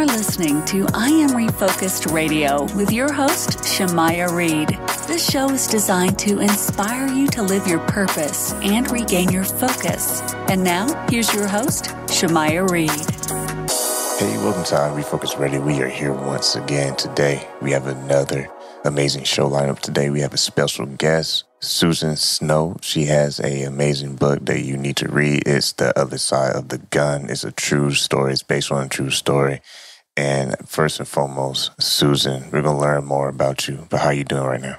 You're listening to I Am Refocused Radio with your host, Shemaya Reed. This show is designed to inspire you to live your purpose and regain your focus. And now, here's your host, Shemaya Reed. Hey, welcome to I Am Refocused Radio. We are here once again today. We have another amazing show lineup today. We have a special guest, Susan Snow. She has an amazing book that you need to read. It's The Other Side of the Gun. It's a true story. It's based on a true story. And first and foremost, Susan, we're going to learn more about you. But how are you doing right now?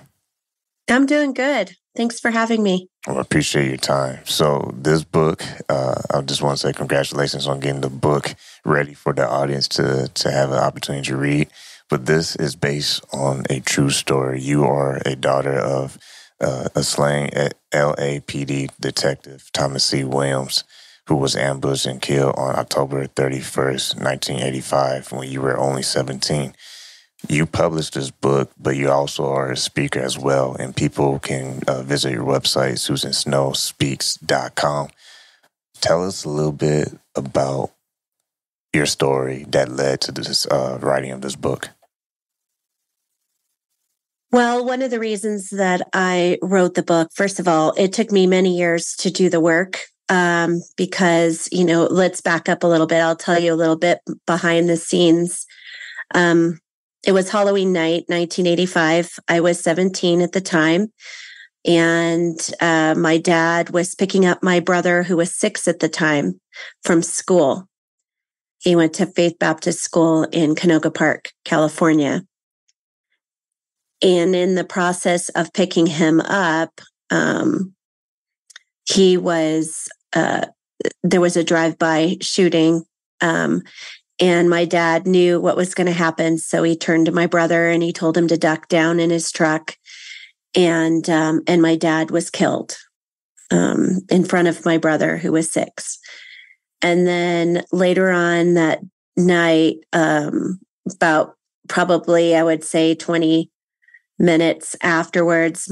I'm doing good. Thanks for having me. I appreciate your time. So this book, I just want to say congratulations on getting the book ready for the audience to have an opportunity to read. But this is based on a true story. You are a daughter of a slain LAPD detective, Thomas C. Williams, who was ambushed and killed on October 31st, 1985, when you were only 17. You published this book, but you also are a speaker as well, and people can visit your website, susansnowspeaks.com. Tell us a little bit about your story that led to this writing of this book. Well, one of the reasons that I wrote the book, first of all, it took me many years to do the work because, let's back up a little bit. I'll tell you a little bit behind the scenes. It was Halloween night, 1985. I was 17 at the time. And my dad was picking up my brother, who was 6 at the time, from school. He went to Faith Baptist School in Canoga Park, California. And in the process of picking him up, there was a drive-by shooting. And my dad knew what was going to happen. So he turned to my brother and he told him to duck down in his truck. And my dad was killed in front of my brother, who was 6. And then later on that night, about probably, I would say 20 minutes afterwards,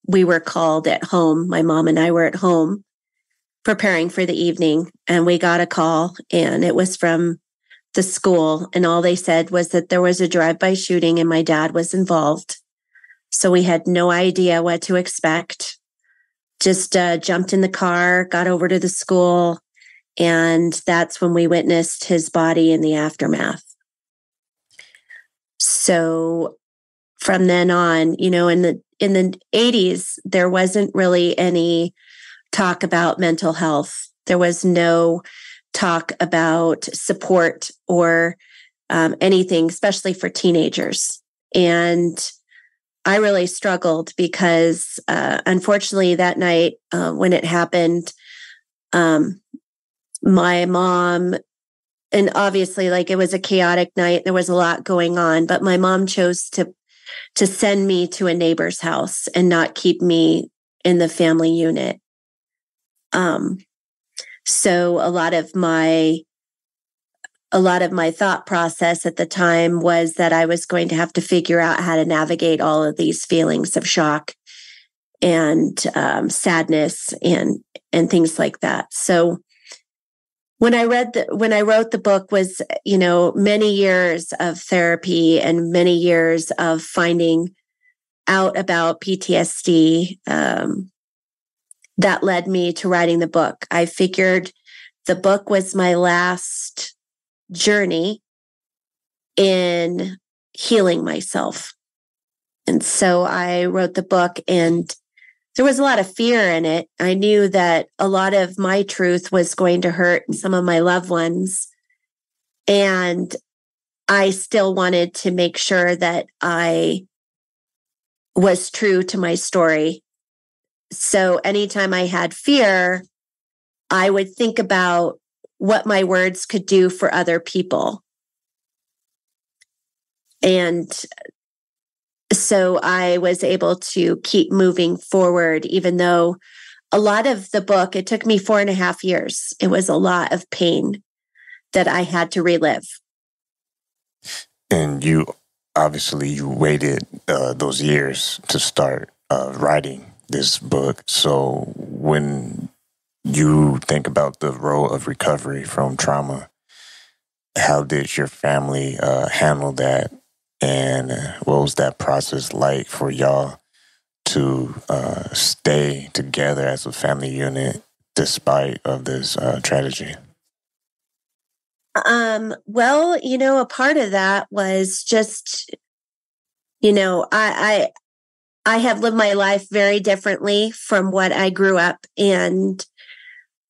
we were called at home. My mom and I were at home preparing for the evening, and we got a call, and it was from the school. And all they said was that there was a drive-by shooting and my dad was involved. So we had no idea what to expect. Just jumped in the car, got over to the school, and that's when we witnessed his body in the aftermath. So from then on, in the 80s, there wasn't really any talk about mental health. There was no talk about support or anything, especially for teenagers. And I really struggled because, unfortunately, that night when it happened, my mom, and obviously, it was a chaotic night. There was a lot going on, but my mom chose to send me to a neighbor's house and not keep me in the family unit. So a lot of my thought process at the time was that I was going to have to figure out how to navigate all of these feelings of shock and sadness and things like that. So when I wrote the book was, many years of therapy and many years of finding out about PTSD, that led me to writing the book. I figured the book was my last journey in healing myself. And so I wrote the book, and there was a lot of fear in it. I knew that a lot of my truth was going to hurt some of my loved ones. And I still wanted to make sure that I was true to my story. So anytime I had fear, I would think about what my words could do for other people. And so I was able to keep moving forward, even though a lot of the book, it took me 4.5 years. It was a lot of pain that I had to relive. And you waited those years to start writing this book. So when you think about the role of recovery from trauma, how did your family handle that? And what was that process like for y'all to stay together as a family unit despite of this tragedy? Well, a part of that was just, I have lived my life very differently from what I grew up, and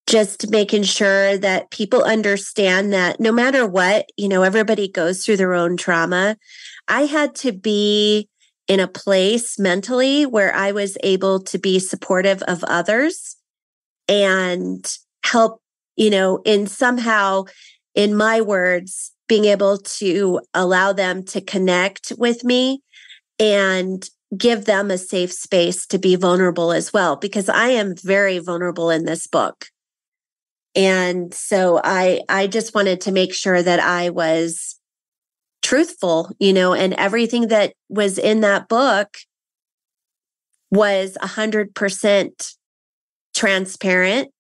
just making sure that people understand that no matter what, everybody goes through their own trauma. I had to be in a place mentally where I was able to be supportive of others and help, in somehow, in my words, being able to allow them to connect with me and give them a safe space to be vulnerable as well, because I am very vulnerable in this book. And so I just wanted to make sure that I was truthful, and everything that was in that book was 100% transparent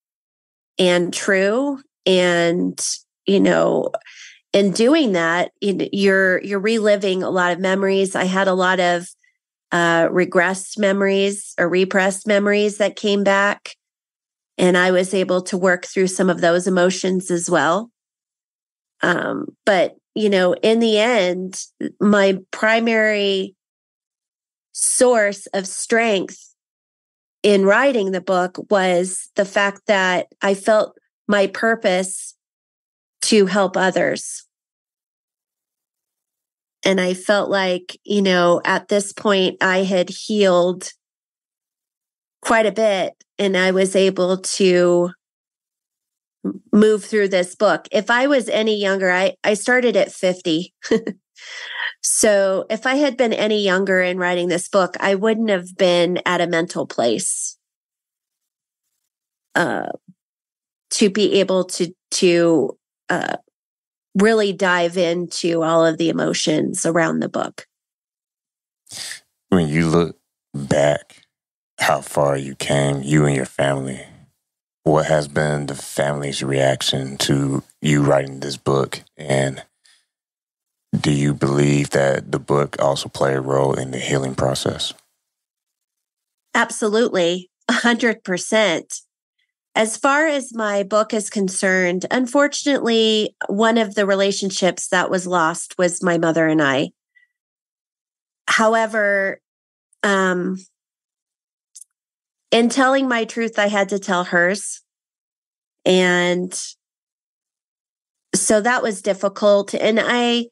and true. And, in doing that, you're reliving a lot of memories. I had a lot of regressed memories or repressed memories that came back. And I was able to work through some of those emotions as well. But, in the end, my primary source of strength in writing the book was the fact that I felt my purpose to help others. And I felt like, at this point, I had healed quite a bit, and I was able to move through this book. If I was any younger, I started at 50. So if I had been any younger in writing this book, I wouldn't have been at a mental place to be able to really dive into all of the emotions around the book. When you look back, how far you came, you and your family, what has been the family's reaction to you writing this book? And do you believe that the book also played a role in the healing process? Absolutely, 100%. As far as my book is concerned, unfortunately, one of the relationships that was lost was my mother and I. However, in telling my truth, I had to tell hers. And so that was difficult. And I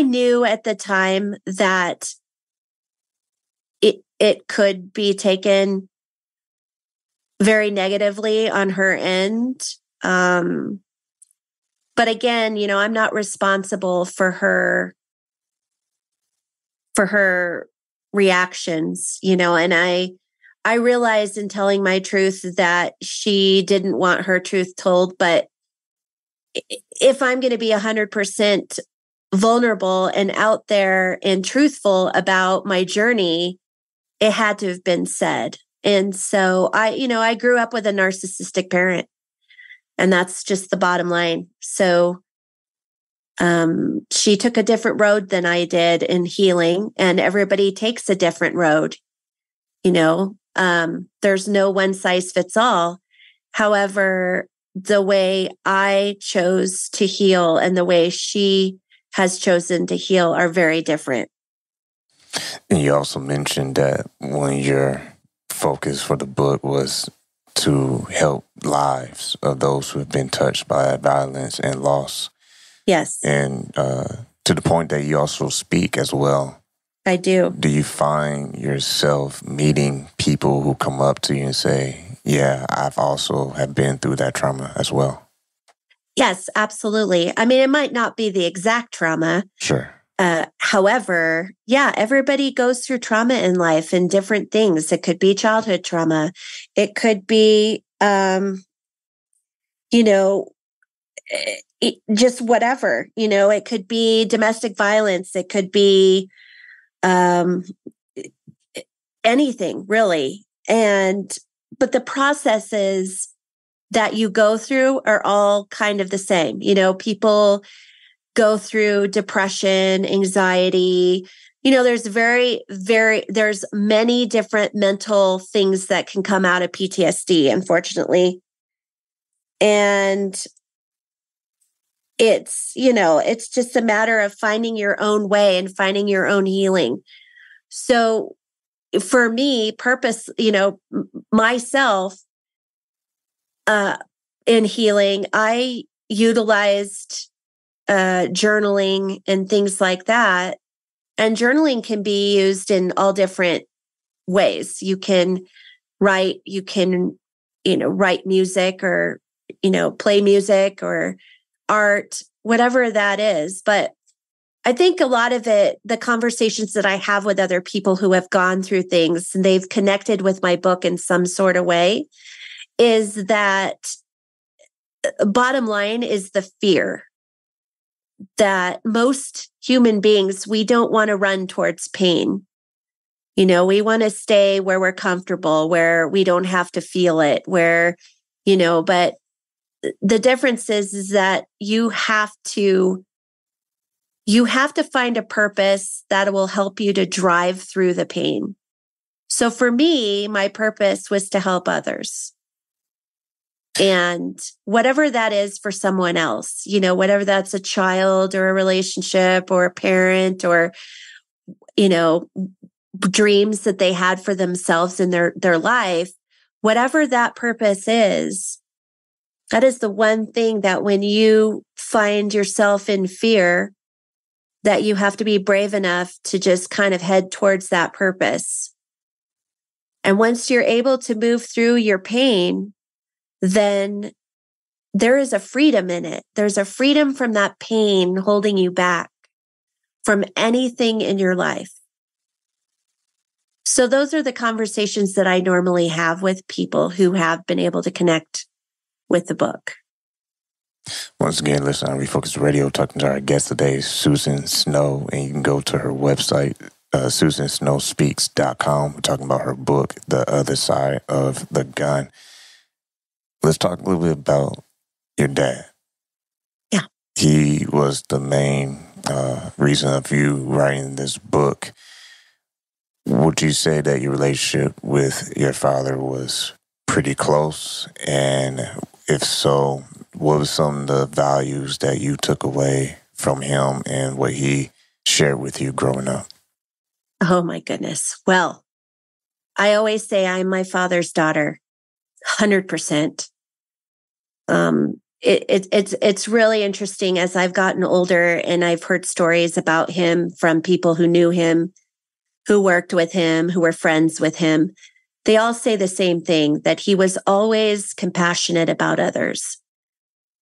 knew at the time that it could be taken very negatively on her end. But again, I'm not responsible for her reactions, and I realized in telling my truth that she didn't want her truth told. But if I'm going to be 100% vulnerable and out there and truthful about my journey, it had to have been said. And so I grew up with a narcissistic parent, and that's just the bottom line. So she took a different road than I did in healing, and everybody takes a different road. There's no one size fits all. However, the way I chose to heal and the way she has chosen to heal are very different. And you also mentioned that one of your focus for the book was to help lives of those who have been touched by violence and loss. Yes. And to the point that you also speak as well. I do. Do you find yourself meeting people who come up to you and say, yeah, I've also have been through that trauma as well? Yes, absolutely. I mean, it might not be the exact trauma. Sure. However, yeah, everybody goes through trauma in life and different things. It could be childhood trauma. It could be, just whatever, it could be domestic violence. It could be anything really. But the processes that you go through are all kind of the same. People go through depression, anxiety. There's many different mental things that can come out of PTSD, unfortunately. And it's just a matter of finding your own way and finding your own healing. So for me, purpose, myself, in healing, I utilized journaling and things like that. And journaling can be used in all different ways. You can write, write music or, play music or art, whatever that is. But I think a lot of it, the conversations that I have with other people who have gone through things and they've connected with my book in some sort of way, is that bottom line is the fear that most human beings, we don't want to run towards pain. We want to stay where we're comfortable, where we don't have to feel it, but the difference is that you have to find a purpose that will help you to drive through the pain. So for me, my purpose was to help others. And whatever that is for someone else, whatever that's a child or a relationship or a parent or, dreams that they had for themselves in their life, whatever that purpose is, that is the one thing that when you find yourself in fear, that you have to be brave enough to just kind of head towards that purpose. And once you're able to move through your pain, then there is a freedom in it. There's a freedom from that pain holding you back from anything in your life. So those are the conversations that I normally have with people who have been able to connect with the book. Once again, listen on Refocus Radio, talking to our guest today, Susan Snow, and you can go to her website, SusanSnowSpeaks.com. We're talking about her book, The Other Side of the Gun. Let's talk a little bit about your dad. Yeah. He was the main reason of you writing this book. Would you say that your relationship with your father was pretty close? And if so, what were some of the values that you took away from him and what he shared with you growing up? Oh my goodness. Well, I always say I'm my father's daughter. 100%. It's really interesting as I've gotten older and I've heard stories about him from people who knew him, who worked with him, who were friends with him. They all say the same thing, that he was always compassionate about others.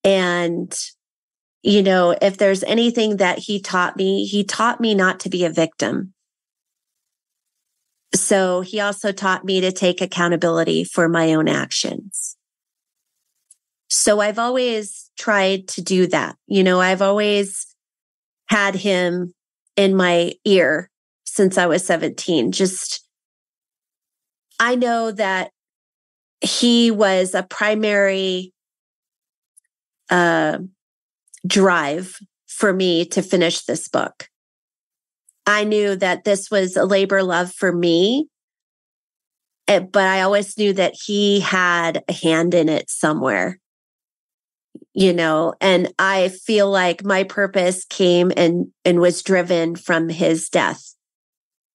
And, if there's anything that he taught me not to be a victim. So he also taught me to take accountability for my own actions. So I've always tried to do that. I've always had him in my ear since I was 17. I know that he was a primary drive for me to finish this book. I knew that this was a labor of love for me, but I always knew that he had a hand in it somewhere. And I feel like my purpose came and was driven from his death.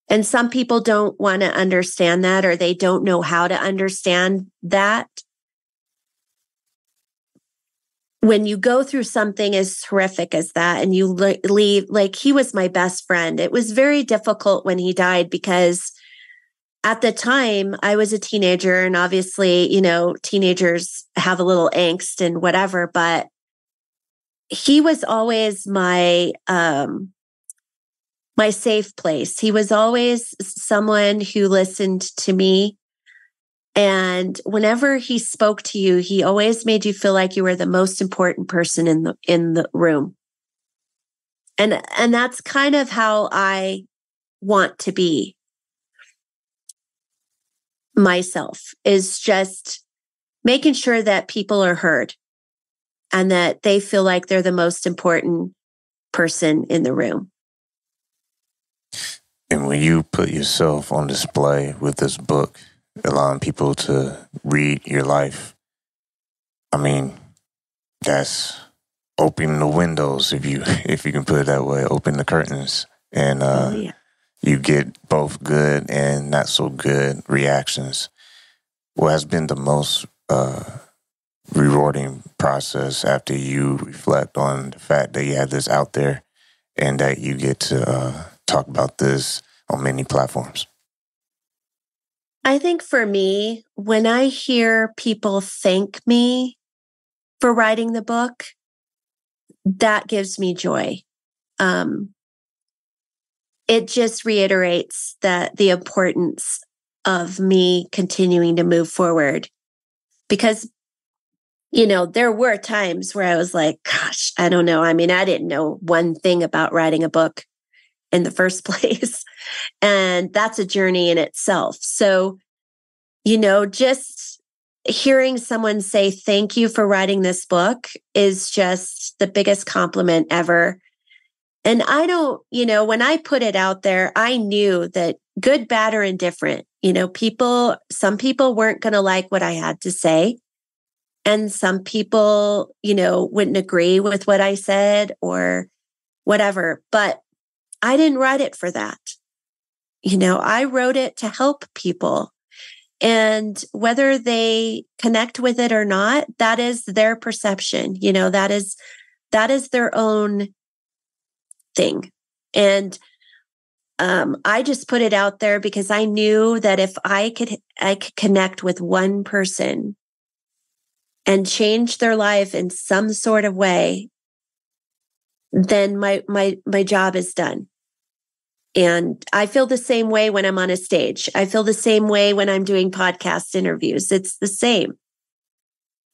And some people don't want to understand that, or they don't know how to understand that. When you go through something as horrific as that and you leave, like he was my best friend. It was very difficult when he died because at the time, I was a teenager, and obviously, teenagers have a little angst and whatever, but he was always my safe place. He was always someone who listened to me. And whenever he spoke to you, he always made you feel like you were the most important person in the room. And that's kind of how I want to be myself, is just making sure that people are heard and that they feel like they're the most important person in the room. And when you put yourself on display with this book, allowing people to read your life, I mean, that's opening the windows, if you can put it that way, open the curtains, and you get both good and not so good reactions. What has been the most rewarding process after you reflect on the fact that you have this out there and that you get to talk about this on many platforms? I think for me, when I hear people thank me for writing the book, that gives me joy. It just reiterates that the importance of me continuing to move forward. Because, there were times where I was like, gosh, I don't know. I mean, I didn't know one thing about writing a book in the first place. And that's a journey in itself. So, just hearing someone say, thank you for writing this book is just the biggest compliment ever. And I don't, when I put it out there, I knew that good, bad, or indifferent, some people weren't going to like what I had to say. And some people, wouldn't agree with what I said or whatever. But I didn't write it for that. I wrote it to help people. And whether they connect with it or not, that is their perception. That is their own thing. And I just put it out there because I knew that if I could connect with one person and change their life in some sort of way, then my job is done. And I feel the same way when I'm on a stage. I feel the same way when I'm doing podcast interviews. It's the same.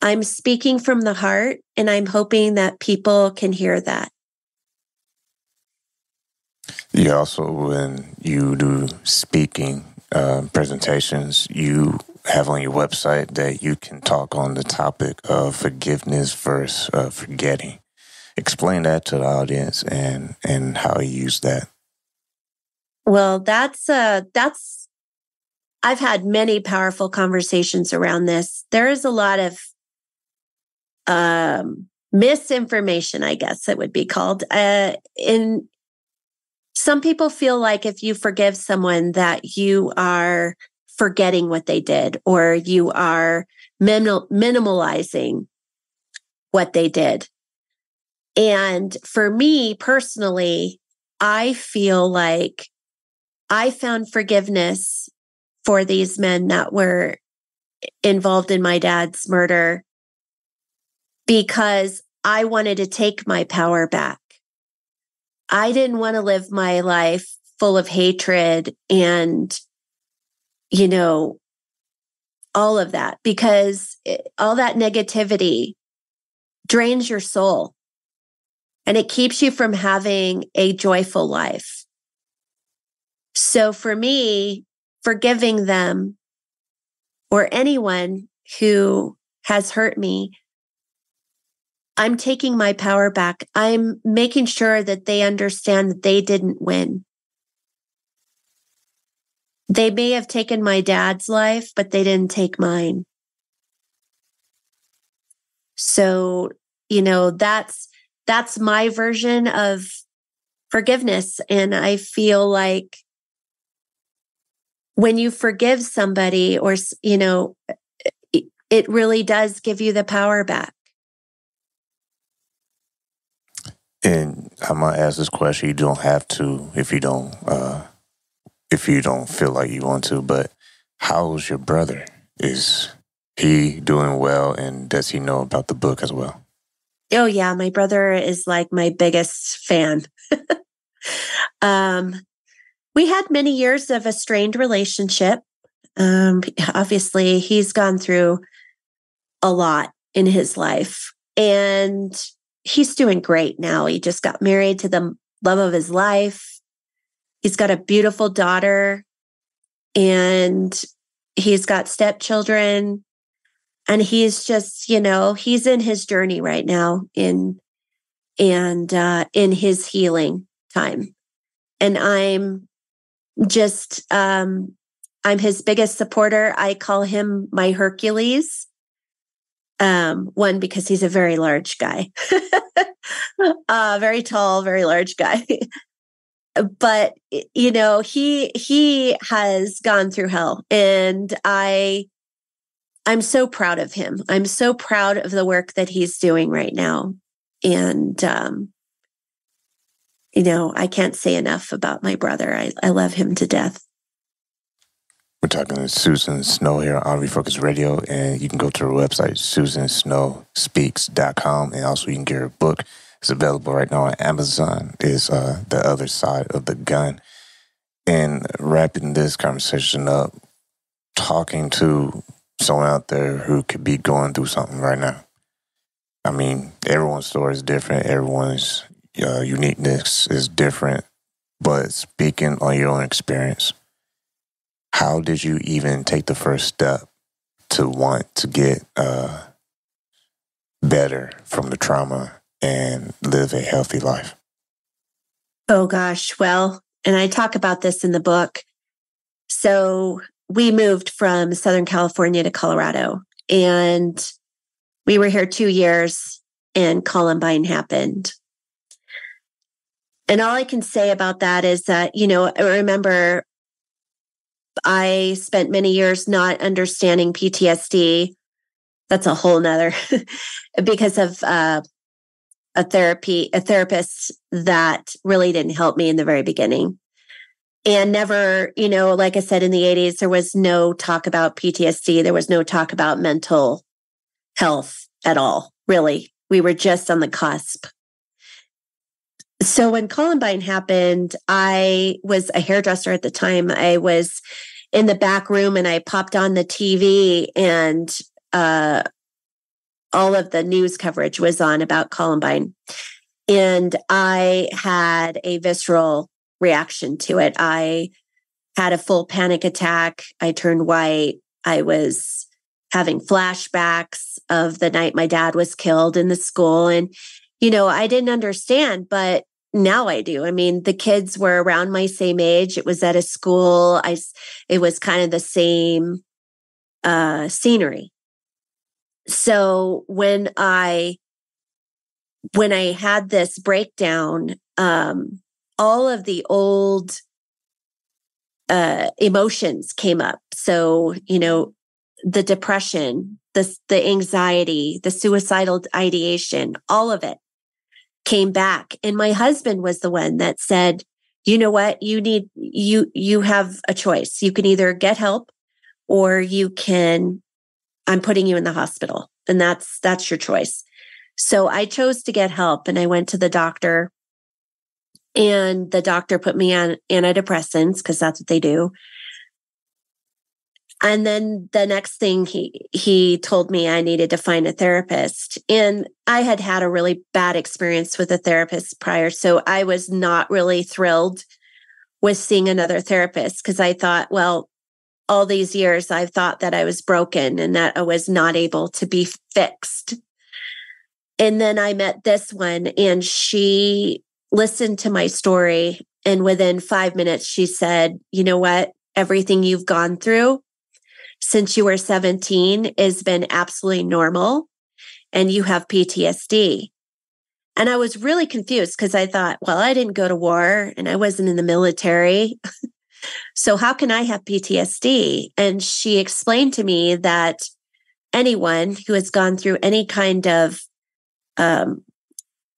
I'm speaking from the heart, and I'm hoping that people can hear that. Yeah, also when you do speaking presentations, you have on your website that you can talk on the topic of forgiveness versus forgetting. Explain that to the audience and how you use that. Well, that's I've had many powerful conversations around this. There is a lot of misinformation, I guess it would be called. In some people feel like if you forgive someone that you are forgetting what they did, or you are minimalizing what they did. And for me personally, I feel like I found forgiveness for these men that were involved in my dad's murder because I wanted to take my power back. I didn't want to live my life full of hatred and, all of that, because all that negativity drains your soul and it keeps you from having a joyful life. So for me, forgiving them or anyone who has hurt me, I'm taking my power back. I'm making sure that they understand that they didn't win. They may have taken my dad's life, but they didn't take mine. So, that's my version of forgiveness. And I feel like when you forgive somebody, or, it really does give you the power back. And I might ask this question. You don't have to if you don't feel like you want to. But how's your brother? Is he doing well, and does he know about the book as well? Oh yeah, my brother is like my biggest fan. We had many years of a strained relationship. Obviously, he's gone through a lot in his life, and he's doing great now. He just got married to the love of his life. He's got a beautiful daughter, and he's got stepchildren. And he's just, he's in his journey right now. and in his healing time. And I'm just, I'm his biggest supporter. I call him my Hercules. One, because he's a very large guy, very tall, very large guy. But, you know, he has gone through hell, and I'm so proud of him. I'm so proud of the work that he's doing right now. And, you know, I can't say enough about my brother. I love him to death. We're talking to Susan Snow here on Refocus Radio, and you can go to her website, susansnowspeaks.com, and also you can get her book. It's available right now on Amazon. It's The Other Side of the Gun. And wrapping this conversation up, talking to someone out there who could be going through something right now. I mean, everyone's story is different. Everyone's uniqueness is different. But speaking on your own experience, how did you even take the first step to want to get better from the trauma and live a healthy life? Oh, gosh. Well, and I talk about this in the book. So we moved from Southern California to Colorado, and we were here 2 years, and Columbine happened. And all I can say about that is that, you know, I remember I spent many years not understanding PTSD. That's a whole nother because of a therapist that really didn't help me in the very beginning. And never, you know, like I said, in the 80s, there was no talk about PTSD. There was no talk about mental health at all, really. We were just on the cusp. So when Columbine happened, I was a hairdresser at the time. I was in the back room and I popped on the TV, and all of the news coverage was on about Columbine. And I had a visceral reaction to it. I had a full panic attack. I turned white. I was having flashbacks of the night my dad was killed in the school. And, you know, I didn't understand, but now I do. I mean, the kids were around my same age. It was at a school. It was kind of the same scenery. So when I had this breakdown, all of the old emotions came up. So, you know, the depression, the anxiety, the suicidal ideation, all of it came back. And my husband was the one that said, you know what, you have a choice. You can either get help, or I'm putting you in the hospital, and that's your choice. So I chose to get help, and I went to the doctor, and the doctor put me on antidepressants because that's what they do. And then the next thing he told me I needed to find a therapist. And I had a really bad experience with a therapist prior. So I was not really thrilled with seeing another therapist, because I thought, well, all these years I've thought that I was broken and that I was not able to be fixed. And then I met this one, and she listened to my story. And within 5 minutes, she said, you know what? Everything you've gone through since you were 17 has been absolutely normal, and you have PTSD. And I was really confused because I thought, well, I didn't go to war and I wasn't in the military. So how can I have PTSD? And she explained to me that anyone who has gone through any kind of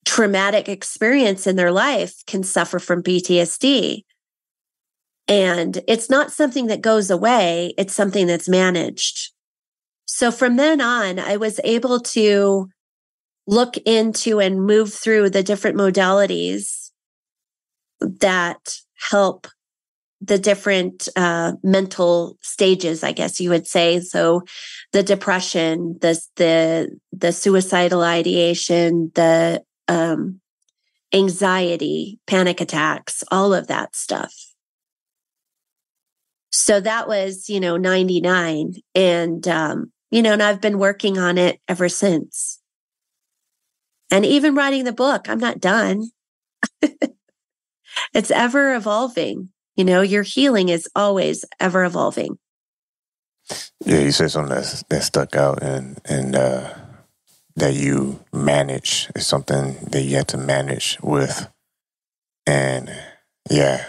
traumatic experience in their life can suffer from PTSD. And it's not something that goes away. It's something that's managed. So from then on, I was able to look into and move through the different modalities that help the different mental stages, I guess you would say. So the depression, the suicidal ideation, the anxiety, panic attacks, all of that stuff. So that was, 99. And, and I've been working on it ever since. And even writing the book, I'm not done. It's ever evolving. Your healing is always ever evolving. Yeah, you said something that stuck out, and that you manage is something that you have to manage with. And yeah,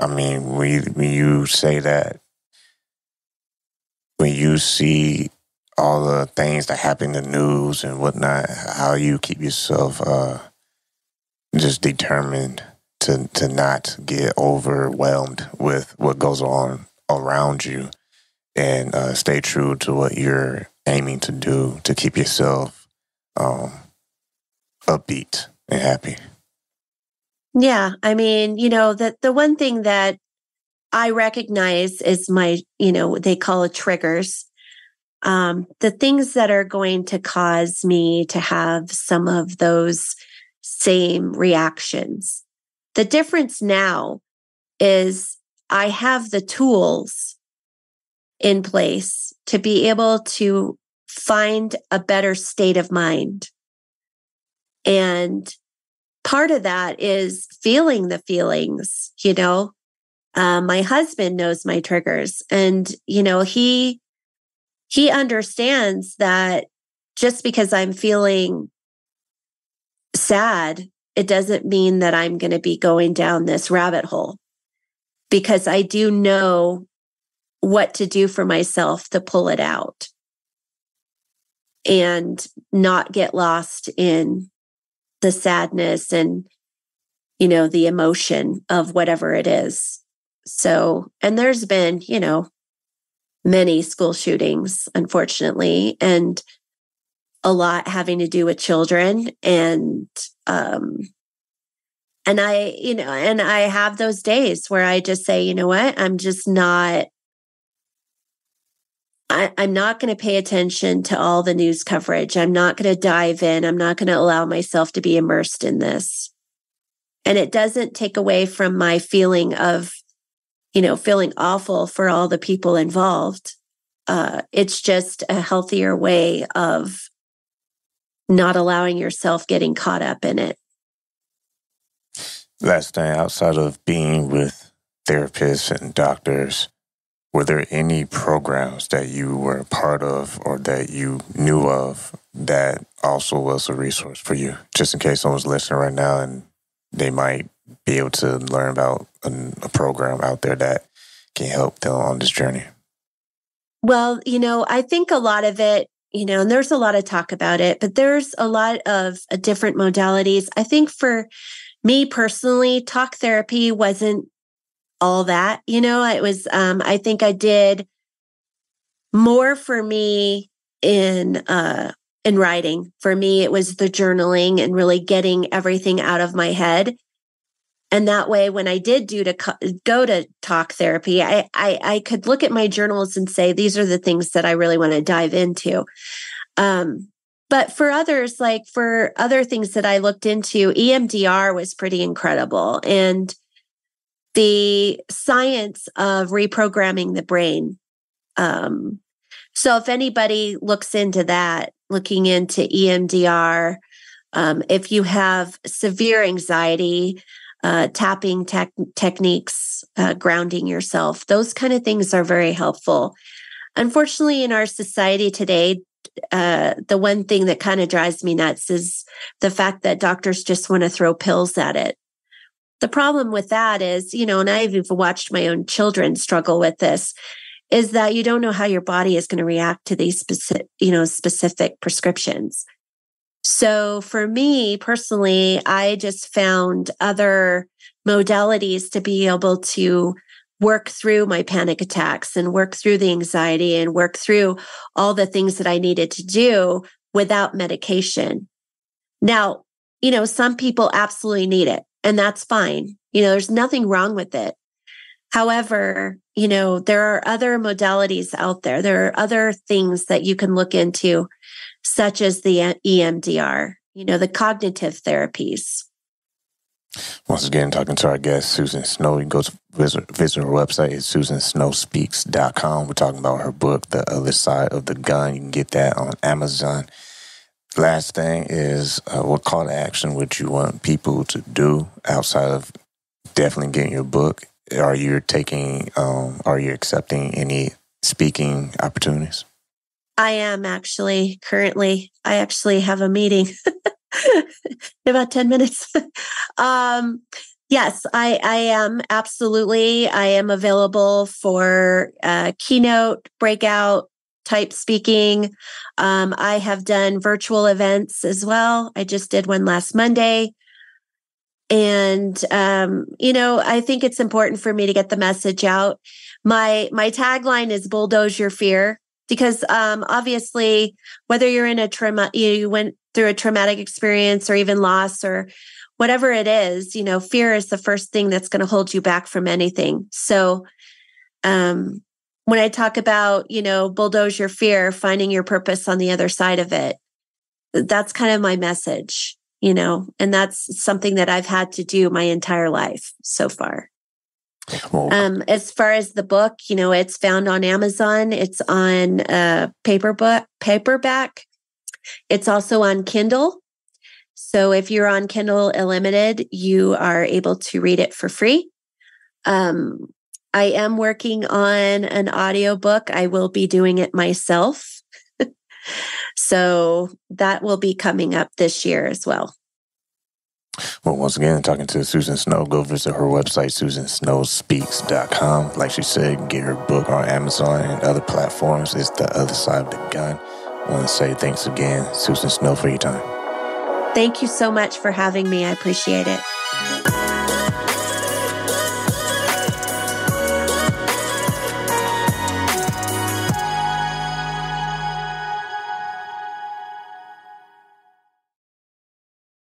I mean, when you say that, when you see all the things that happen in the news and whatnot, how you keep yourself just determined to not get overwhelmed with what goes on around you, and stay true to what you're aiming to do to keep yourself upbeat and happy. Yeah. I mean, the one thing that I recognize is my, they call it triggers. The things that are going to cause me to have some of those same reactions. The difference now is I have the tools in place to be able to find a better state of mind. And part of that is feeling the feelings, my husband knows my triggers, and, he understands that just because I'm feeling sad, it doesn't mean that I'm going to be going down this rabbit hole, because I do know what to do for myself to pull it out and not get lost in the sadness and, the emotion of whatever it is. So, and there's been, many school shootings, unfortunately, and a lot having to do with children. And I have those days where I just say, you know what, I'm just not, I'm not going to pay attention to all the news coverage. I'm not going to dive in. I'm not going to allow myself to be immersed in this. And it doesn't take away from my feeling of, feeling awful for all the people involved. It's just a healthier way of not allowing yourself getting caught up in it. Last thing, outside of being with therapists and doctors, were there any programs that you were a part of or that you knew of that also was a resource for you? Just in case someone's listening right now and they might be able to learn about a program out there that can help them on this journey. Well, I think a lot of it, and there's a lot of talk about it, but there's a lot of different modalities. I think for me personally, talk therapy wasn't all that, it was, I think I did more for me in writing. For me, it was the journaling and really getting everything out of my head. And that way, when I did go to talk therapy, I could look at my journals and say, these are the things that I really want to dive into. But for others, like for other things that I looked into, EMDR was pretty incredible. And the science of reprogramming the brain. So if anybody looks into that, looking into EMDR, if you have severe anxiety, tapping techniques, grounding yourself, those kind of things are very helpful. Unfortunately, in our society today, the one thing that kind of drives me nuts is the fact that doctors just want to throw pills at it. The problem with that is, and I've even watched my own children struggle with this, is that you don't know how your body is going to react to these specific prescriptions. So for me personally, I just found other modalities to be able to work through my panic attacks and work through the anxiety and work through all the things that I needed to do without medication. Now, some people absolutely need it, and that's fine. There's nothing wrong with it. However, there are other modalities out there. There are other things that you can look into, such as the EMDR, the cognitive therapies. Once again, talking to our guest, Susan Snow. You can go to visit her website. It's susansnowspeaks.com. We're talking about her book, The Other Side of the Gun. You can get that on Amazon. last thing is, what call to action would you want people to do outside of definitely getting your book? Are you accepting any speaking opportunities? I am actually currently. I actually have a meeting in about 10 minutes. Yes, I am absolutely. I am available for keynote, breakout type speaking. I have done virtual events as well. I just did one last Monday. And, I think it's important for me to get the message out. My tagline is bulldoze your fear, because obviously, whether you're in you went through a traumatic experience or even loss or whatever it is, fear is the first thing that's going to hold you back from anything. So when I talk about, bulldoze your fear, finding your purpose on the other side of it, that's kind of my message, and that's something that I've had to do my entire life so far. Well, As far as the book, it's found on Amazon. It's on paperback. It's also on Kindle. So if you're on Kindle Unlimited, you are able to read it for free. I am working on an audiobook. I will be doing it myself. So that will be coming up this year as well. Well, once again, talking to Susan Snow, go visit her website, susansnowspeaks.com. Like she said, get her book on Amazon and other platforms. It's The Other Side of the Gun. I want to say thanks again, Susan Snow, for your time. Thank you so much for having me. I appreciate it.